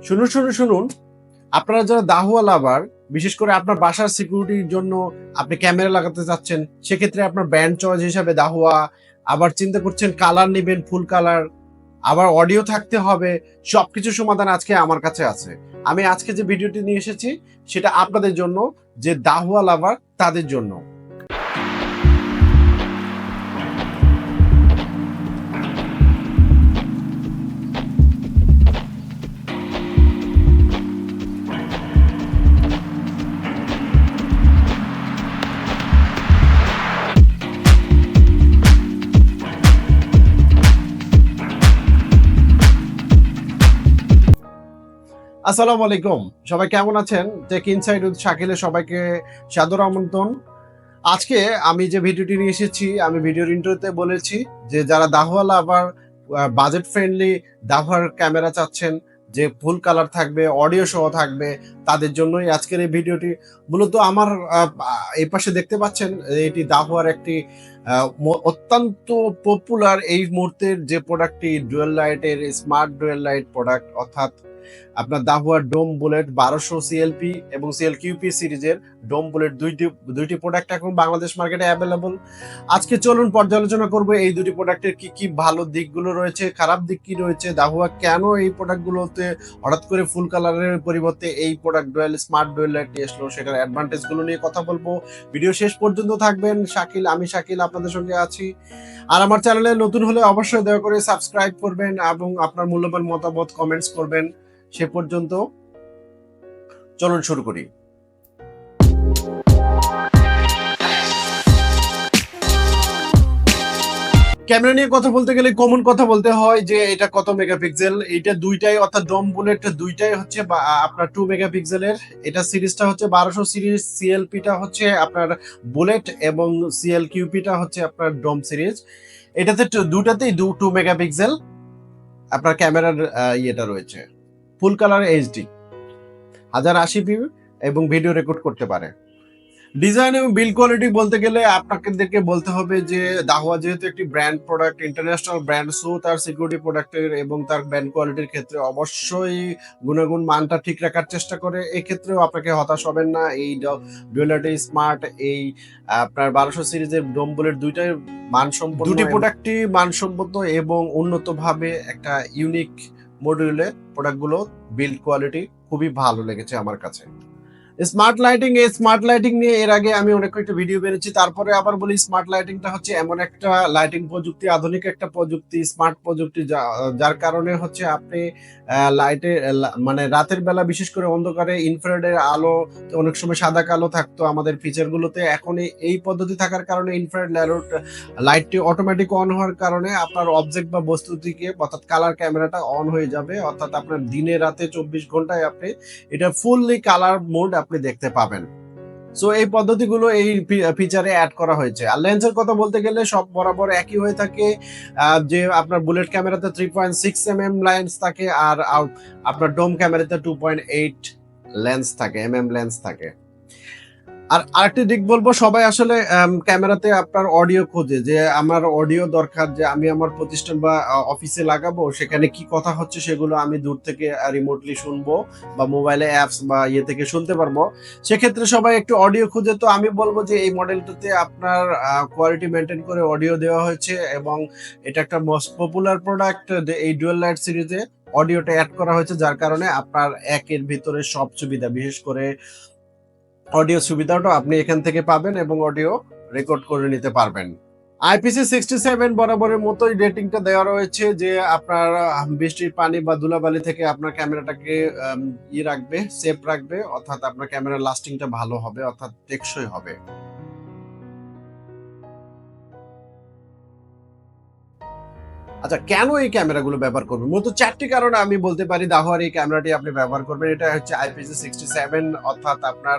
শুনুন শুনুন শুনুন, আপনারা যারা দাহুয়া লাভার, বিশেষ করে আপনার বাসার সিকিউরিটির জন্য আপনি ক্যামেরা লাগাতে চাচ্ছেন, সেক্ষেত্রে আপনার ব্র্যান্ড চয়েস হিসাবে দাহুয়া, আবার চিন্তা করছেন কালার নেবেন ফুল কালার, আবার অডিও থাকতে হবে, সবকিছু সমাধান আজকে আমার কাছে আছে। আমি আজকে যে ভিডিওটি নিয়ে এসেছি সেটা আপনাদের জন্য, যে দাহুয়া লাভার তাদের জন্য। আসসালামু আলাইকুম, সবাই কেমন আছেন? টেক ইনসাইড উইথ শাকিলে সবাইকে সাদর আমন্ত্রণ। আজকে আমি যে ভিডিওটি নিয়ে এসেছি, আমি ভিডিওর ইন্ট্রোতে বলেছি যে যারা দাহুয়া লাভার, বাজেট ফ্রেন্ডলি দাহুয়ার ক্যামেরা চাচ্ছেন, যে ফুল কালার থাকবে, অডিও সহ থাকবে, তাদের জন্যই আজকের এই ভিডিওটি। মূলত আমার এই পাশে দেখতে পাচ্ছেন, এটি দাহুয়ার একটি অত্যন্ত পপুলার এই মুহূর্তের যে প্রোডাক্টটি, ডুয়েল লাইটের স্মার্ট ডুয়েল লাইট প্রোডাক্ট, অর্থাৎ আপনার দাহুয়ার ডোম বুলেট 1200 সিএলপি এবং সিএলকিউপি সিরিজের ডোম বুলেট দুইটি প্রোডাক্ট এখন বাংলাদেশ মার্কেটে অ্যাভেলেবল। আজকে চলুন পর্যালোচনা করব এই দুটি প্রোডাক্টের কি কি ভালো দিকগুলো রয়েছে, খারাপ দিক কি রয়েছে, দাহুয়া কেন এই প্রোডাক্টগুলোতে হঠাৎ করে ফুল কালারের পরিবর্তে এই product dual smart dual light আসলো, সেটার অ্যাডভান্টেজগুলো নিয়ে কথা বলবো। ভিডিও শেষ পর্যন্ত থাকবেন। আমি শাকিল আপনাদের সঙ্গে আছি। আর আমার চ্যানেলে নতুন হলে অবশ্যই দয়া করে সাবস্ক্রাইব করবেন এবং আপনার মূল্যবান মতামত কমেন্টস করবেন। সে পর্যন্ত চলুন শুরু করি। ক্যামেরা নিয়ে কথা বলতে গেলে কমন কথা বলতে হয় যে এটা কত মেগাপিক্সেল। এটা দুইটাই, অর্থাৎ ডোম বুলেট দুইটাই হচ্ছে আপনার 2 মেগাপিক্সেলের। এটা সিরিজটা হচ্ছে 1200 সিরিজ, সিএলপিটা হচ্ছে আপনার বুলেট এবং সিএলকিউপিটা হচ্ছে আপনার ডোম সিরিজ। এটাতে দুটাতেই 2 মেগাপিক্সেল আপনার ক্যামেরার ইয়েটা রয়েছে। ফুল কালার এইচডি 1080p এবং ভিডিও রেকর্ড করতে পারে। ডিজাইন এবং বিল্ড কোয়ালিটি বলতে গেলে আপনাদেরকে বলতে হবে যে দাহুয়া যেহেতু একটি brand product, international brand, so তার সিকিউরিটি প্রোডাক্টের এবং তার ব্র্যান্ড কোয়ালিটির ক্ষেত্রে অবশ্যই গুণাগুণ মানটা ঠিক রাখার চেষ্টা করে। এই ক্ষেত্রেও আপনাকে হতাশ হবেন না। এই ডুয়েলাটি স্মার্ট, এই আপনার 1200 সিরিজের ডোম বুলেট দুইটাই মানসম্পন্ন, দুটি প্রোডাক্টই মানসম্মত এবং উন্নতভাবে একটা ইউনিক মডিউলে প্রোডাক্টগুলো বিল্ড কোয়ালিটি খুবই ভালো লেগেছে আমার কাছে। স্মার্ট লাইটিং নিয়ে এর আগে আমি অনেক কয়েকটা ভিডিও বেরিয়েছি। তারপরে আবার বলি, স্মার্ট লাইটিংটা হচ্ছে এমন একটা লাইটিং প্রযুক্তি, আধুনিক একটা প্রযুক্তি, স্মার্ট প্রযুক্তি, যার কারণে হচ্ছে আপনি লাইটে মানে রাতের বেলা বিশেষ করে অন্ধকারে ইনফ্রারেডের আলো, অনেক সময় সাদা কালো থাকতো আমাদের ফিচারগুলোতে, এখন এই পদ্ধতি থাকার কারণে ইনফ্রারেড লাইটটি অটোমেটিক অন হওয়ার কারণে আপনার অবজেক্ট বা বস্তুটিকে, অর্থাৎ কালার ক্যামেরাটা অন হয়ে যাবে, অর্থাৎ আপনার দিনে রাতে 24 ঘন্টায় আপনি এটা ফুললি কালার মোড আপনি দেখতে পাবেন। সো এই পদ্ধতিগুলো এই ফিচারে অ্যাড করা হয়েছে। আর লেন্সের কথা বলতে গেলে সব বরাবর একই হয়ে থাকে, যে আপনার বুলেট ক্যামেরাতে 3.6 mm লেন্স থাকে, আর আপনার ডোম ক্যামেরাতে 2.8 লেন্স থাকে, লেন্স থাকে। আর আরেকটি দিক বলবো, সবাই আসলে ক্যামেরাতে আপনার অডিও খোঁজে, যে আমার অডিও দরকার, যে আমি আমার প্রতিষ্ঠান বা অফিসে লাগাবো, সেখানে কি কথা হচ্ছে সেগুলো আমি দূর থেকে রিমোটলি শুনবো বা মোবাইলে অ্যাপস বা ইয়ে থেকে শুনতে পারবো। সেক্ষেত্রে সবাই একটু অডিও খুঁজে। তো আমি বলবো যে এই মডেলটাতে আপনার কোয়ালিটি মেনটেন করে অডিও দেওয়া হয়েছে এবং এটা একটা মোস্ট পপুলার প্রোডাক্ট। এই ডুয়েল লাইট সিরিজে অডিওটা অ্যাড করা হয়েছে, যার কারণে আপনার একের ভিতরে সব সুবিধা, বিশেষ করে অডিও সুবিধাটা আপনি এখান থেকে পাবেন এবং অডিও রেকর্ড করে নিতে পারবেন। IP67 বরাবরের মতোই রেটিংটা দেওয়া রয়েছে, যে আপনার বৃষ্টির পানি বা ধুলাবালি থেকে আপনার ক্যামেরাটাকে রাখবে, সেফ রাখবে, অর্থাৎ আপনার ক্যামেরার লাস্টিংটা ভালো হবে, অর্থাৎ টেকসই হবে। আচ্ছা, কেন এই ক্যামেরাগুলো ব্যবহার করবেন? মূলত 4টি কারণে আমি বলতে পারি দাহুয়ার এই ক্যামেরাটি আপনি ব্যবহার করবেন। এটা হচ্ছে IP67, অর্থাৎ আপনার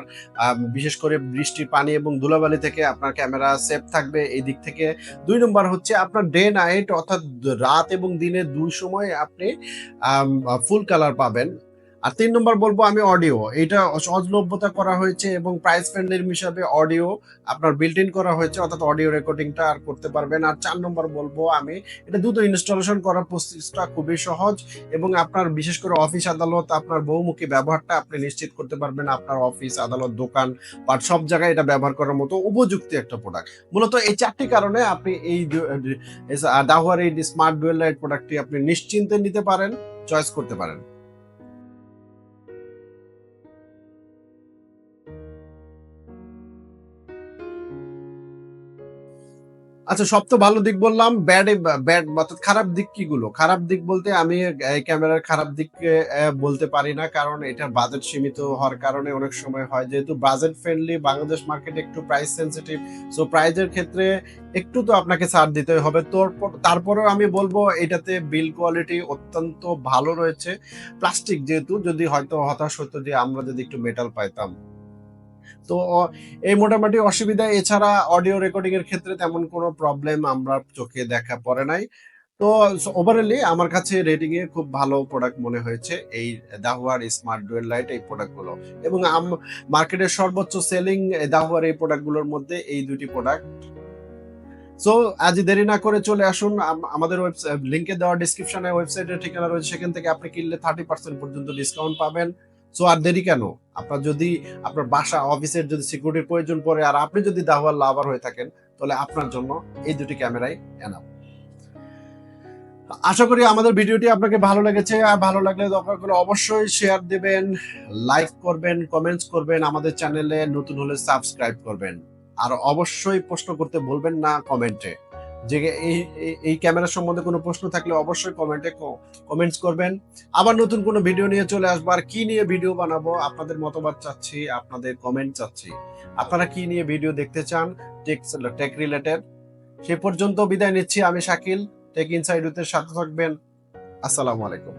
বিশেষ করে বৃষ্টির পানি এবং ধুলাবালি থেকে আপনার ক্যামেরা সেফ থাকবে এই দিক থেকে। 2 নম্বর হচ্ছে আপনার ডে নাইট, অর্থাৎ রাত এবং দিনে 2 সময় আপনি ফুল কালার পাবেন। আর ৩ নম্বর বলবো আমি অডিও। এটা সহজলভ্যতা করা হয়েছে এবং প্রাইস ফ্রেন্ডলি হিসাবে অডিও আপনার বিল্ট ইন করা হয়েছে, অর্থাৎ অডিও রেকর্ডিংটা আর করতে পারবেন। আর ৪ নম্বর বলবো আমি, এটা দ্রুত ইনস্টলেশন করার প্রসেসটা খুবই সহজ এবং আপনার বিশেষ করে অফিস আদালত আপনার বহুমুখী ব্যবহারটা আপনি নিশ্চিত করতে পারবেন। আপনার অফিস আদালত দোকান পাট সব জায়গায় এটা ব্যবহার করার মতো উপযুক্ত একটা প্রোডাক্ট। মূলত এই ৪টি কারণে আপনি এই দাহুয়ার এই স্মার্ট ডুয়েল লাইট প্রোডাক্টটি আপনি নিশ্চিন্তে নিতে পারেন, চয়েস করতে পারেন। আচ্ছা, সব তো ভালো দিক বললাম। ব্যাড অর্থাৎ খারাপ দিক কিগুলো? খারাপ দিক বলতে আমি এই ক্যামেরার খারাপ দিক বলতে পারি না। কারণ এটার বাজেট সীমিত হওয়ার কারণে অনেক সময় হয়, যেহেতু বাজেট ফ্রেন্ডলি, বাংলাদেশ মার্কেট একটু প্রাইস সেনসিটিভ। সো প্রাইজের ক্ষেত্রে একটু তো আপনাকে ছাড় দিতে হবে। তারপরেও আমি বলবো এটাতে বিল্ড কোয়ালিটি অত্যন্ত ভালো রয়েছে। প্লাস্টিক যেহেতু, যদি হয়তো হতাশ হতো যে আমরা যদি একটু মেটাল পাইতাম। তো এই মোটামুটি অসুবিধা, এছাড়া অডিও রেকর্ডিং এর ক্ষেত্রে তেমন কোনো প্রবলেম আমরা চোখে দেখা পড়ে নাই। তো ওভারঅলি আমার কাছে রেটিং এ খুব ভালো প্রোডাক্ট মনে হয়েছে এই দাহুয়ার স্মার্ট ডুয়েল লাইট এই প্রোডাক্ট গুলো। এবং মার্কেটের সর্বোচ্চ সেলিং দাহুয়ার এই প্রোডাক্ট গুলোর মধ্যে এই দুটি প্রোডাক্ট। সো আজ দেরি না করে চলে আসুন, আমাদের লিংকে দেওয়া ডিসক্রিপশনে ওয়েবসাইটের ঠিকানা রয়েছে, সেখান থেকে আপনি কিনলে 30% পর্যন্ত ডিসকাউন্ট পাবেন। সো আর দেরি কেন? আপনার যদি আপনার বাসা অফিসের যদি সিকিউরিটির প্রয়োজন পড়ে আর আপনি যদি দাহুয়ার লাভার হয়ে থাকেন, তাহলে আপনার জন্য এই দুটি ক্যামেরাই এনাফ। আশা করি আমাদের ভিডিওটি আপনাকে ভালো লেগেছে। আর ভালো লাগলে দরকার করে অবশ্যই শেয়ার দিবেন, লাইক করবেন, কমেন্টস করবেন, আমাদের চ্যানেলে নতুন হলে সাবস্ক্রাইব করবেন। আর অবশ্যই প্রশ্ন করতে ভুলবেন না কমেন্টে। যে এই ক্যামেরা সম্বন্ধে কোনো প্রশ্ন থাকলে অবশ্যই কমেন্টে কমেন্টস করবেন। আবার নতুন কোনো ভিডিও নিয়ে চলে আসবো। আর কি নিয়ে ভিডিও বানাবো আপনাদের মতামত চাচ্ছি, আপনাদের কমেন্ট চাচ্ছি। আপনারা কি নিয়ে ভিডিও দেখতে চান টেক রিলেটেড? সে পর্যন্ত বিদায় নিচ্ছি। আমি শাকিল, টেক ইনসাইড উইথের সাথে থাকবেন। আসসালামু আলাইকুম।